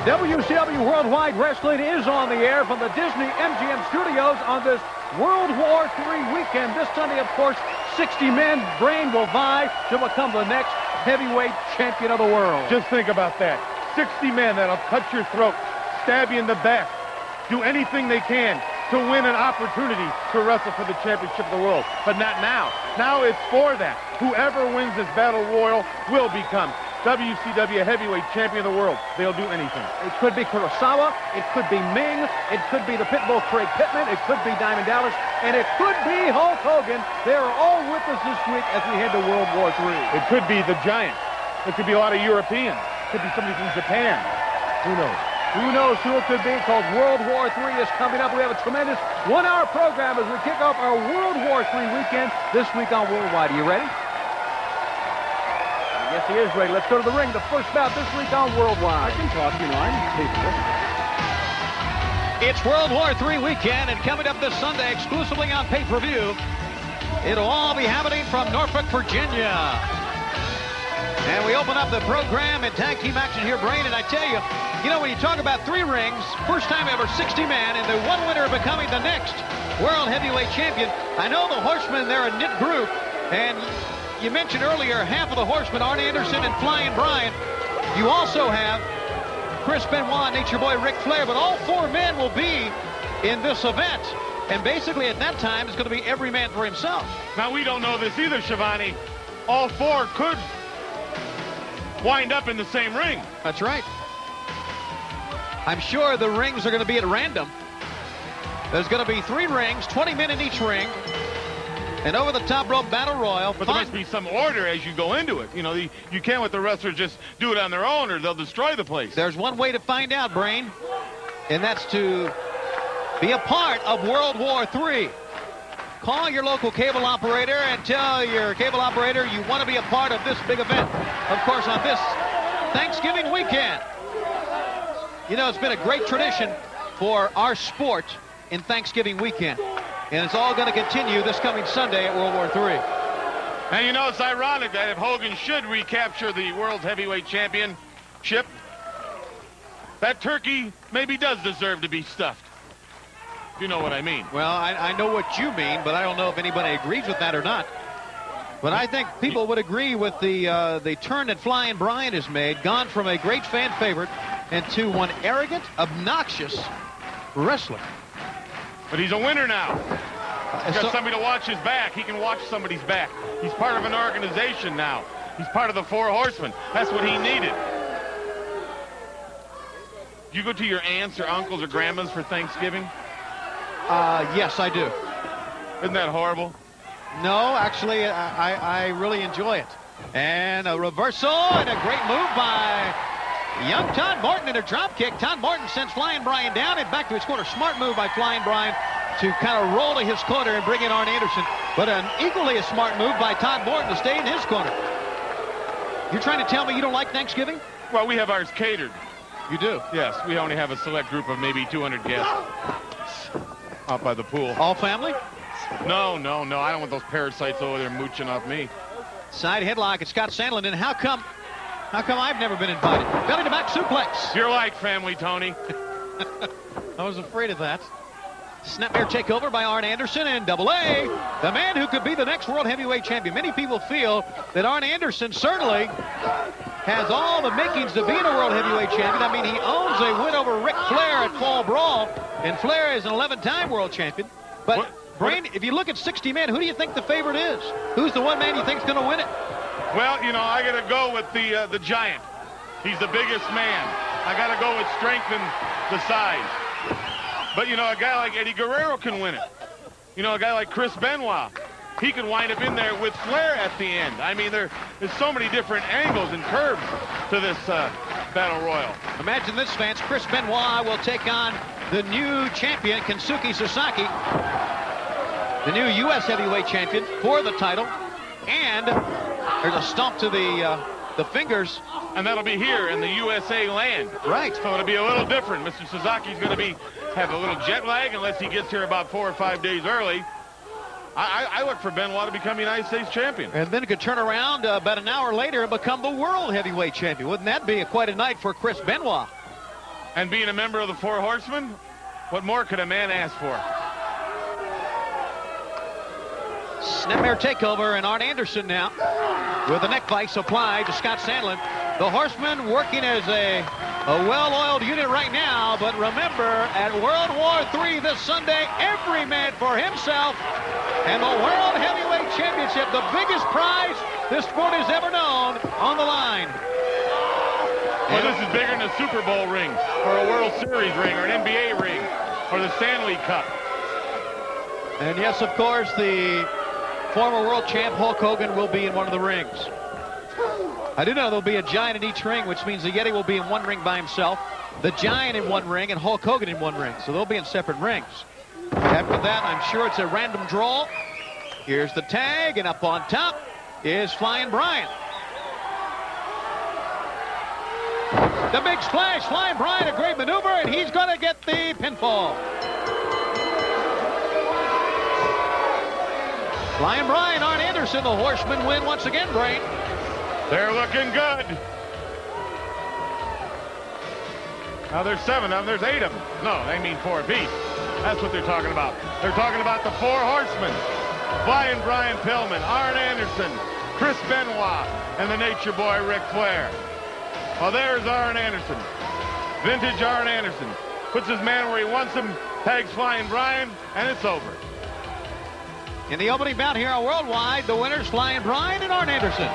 WCW Worldwide Wrestling is on the air from the Disney MGM Studios on this World War III weekend. This Sunday, of course, 60 men, Brain will vie to become the next heavyweight champion of the world. Just think about that. 60 men that'll cut your throat, stab you in the back, do anything they can to win an opportunity to wrestle for the championship of the world. But not now. Now it's for that. Whoever wins this battle royal will become WCW heavyweight champion of the world. They'll do anything. It could be Kurosawa, it could be Ming, it could be the Pitbull Craig Pittman, it could be Diamond Dallas, and it could be Hulk Hogan. They are all with us this week as we head to World War III. It could be the Giant. It could be a lot of Europeans. It could be somebody from Japan. Who knows? Who knows who it could be, because World War III is coming up. We have a tremendous one-hour program as we kick off our World War III weekend this week on Worldwide. Are you ready? Yes, he is ready. Let's go to the ring. The first bout this week on Worldwide. I can talk, you know, I'm capable. It's World War III weekend, and coming up this Sunday exclusively on pay-per-view, it'll all be happening from Norfolk, Virginia. And we open up the program in tag team action here, Brain, and I tell you, when you talk about 3 rings, first time ever 60 men, and the one winner becoming the next World Heavyweight Champion. I know the Horsemen, they're a knit group, and you mentioned earlier half of the Horsemen, Arn Anderson and Flying Brian. You also have Chris Benoit, Nature Boy Ric Flair, but all 4 men will be in this event. And basically at that time, it's going to be every man for himself. Now, we don't know this either, Shivani. All 4 could wind up in the same ring. That's right. I'm sure the rings are going to be at random. There's going to be 3 rings, 20 men in each ring. And over the top rope battle royal. But there must be some order as you go into it. You can't let the wrestlers just do it on their own or they'll destroy the place. There's one way to find out, Brain, and that's to be a part of World War III. Call your local cable operator and tell your cable operator you want to be a part of this big event. Of course, on this Thanksgiving weekend. It's been a great tradition for our sport in Thanksgiving weekend. And it's all going to continue this coming Sunday at World War III. And it's ironic that if Hogan should recapture the World Heavyweight Championship, that turkey maybe does deserve to be stuffed. You know what I mean. Well, I know what you mean, but I don't know if anybody agrees with that or not. But I think people would agree with the turn that Flying Brian has made, gone from a great fan favorite into one arrogant, obnoxious wrestler. But he's a winner now. He's got somebody to watch his back. He can watch somebody's back. He's part of an organization now. He's part of the 4 Horsemen. That's what he needed. Do you go to your aunts or uncles or grandmas for Thanksgiving? Yes, I do. Isn't that horrible? No, actually, I really enjoy it. And a reversal and a great move by young Todd Morton and a drop kick. Todd Morton sends Flying Brian down and back to his corner. Smart move by Flying Brian to kind of roll to his corner and bring in Arn Anderson. But an equally as smart move by Todd Morton to stay in his corner. You're trying to tell me you don't like Thanksgiving? Well, we have ours catered. You do? Yes, we only have a select group of maybe 200 guests out by the pool. All family? No. I don't want those parasites over there mooching off me. Side headlock at Scott Sandlin. And how come I've never been invited? Belly to back suplex. You're like family, Tony. I was afraid of that. Snapmare takeover by Arn Anderson and Double A, the man who could be the next World Heavyweight Champion. Many people feel that Arn Anderson certainly has all the makings to being a World Heavyweight Champion. I mean, he owns a win over Ric Flair at Fall Brawl, and Flair is an 11-time World Champion. But, Brain, if you look at 60 men, who do you think the favorite is? Who's the one man you think is going to win it? Well, I got to go with the Giant. He's the biggest man. I got to go with strength and the size. But, a guy like Eddie Guerrero can win it. A guy like Chris Benoit, he can wind up in there with Flair at the end. I mean, there's so many different angles and curves to this Battle Royal. Imagine this, fans. Chris Benoit will take on the new champion, Kensuke Sasaki, the new U.S. Heavyweight Champion for the title. And there's a stomp to the fingers. And that'll be here in the USA land. Right. So it'll be a little different. Mr. Suzuki's going to have a little jet lag unless he gets here about 4 or 5 days early. I look for Benoit to become United States champion. And then he could turn around about an hour later and become the World Heavyweight Champion. Wouldn't that be quite a night for Chris Benoit? and being a member of the Four Horsemen, what more could a man ask for? Snapmare takeover, and Arn Anderson now with the neck vice applied to Scott Sandlin. The Horsemen working as a well-oiled unit right now, but remember, at World War III this Sunday, every man for himself, and the World Heavyweight Championship, the biggest prize this sport has ever known, on the line. Well, this is bigger than a Super Bowl ring, or a World Series ring, or an NBA ring, or the Stanley Cup. And yes, of course, the former world champ Hulk Hogan will be in one of the rings. I do know there'll be a giant in each ring, which means the Yeti will be in one ring by himself, the Giant in one ring, and Hulk Hogan in one ring. So they'll be in separate rings. After that, I'm sure it's a random draw. Here's the tag, and up on top is Flying Brian. The big splash, Flying Brian, a great maneuver, and he's going to get the pinfall. Flying Brian, Arn Anderson, the Horsemen win once again, Brain. They're looking good. Now there's 7 of them, there's 8 of them. No, they mean 4 apiece. That's what they're talking about. They're talking about the Four Horsemen. Flying Brian Pillman, Arn Anderson, Chris Benoit, and the Nature Boy Ric Flair. Well, there's Arn Anderson. Vintage Arn Anderson. Puts his man where he wants him, tags Flying Brian, and it's over. In the opening bout here on Worldwide, the winners, Flying Brian and Arn Anderson.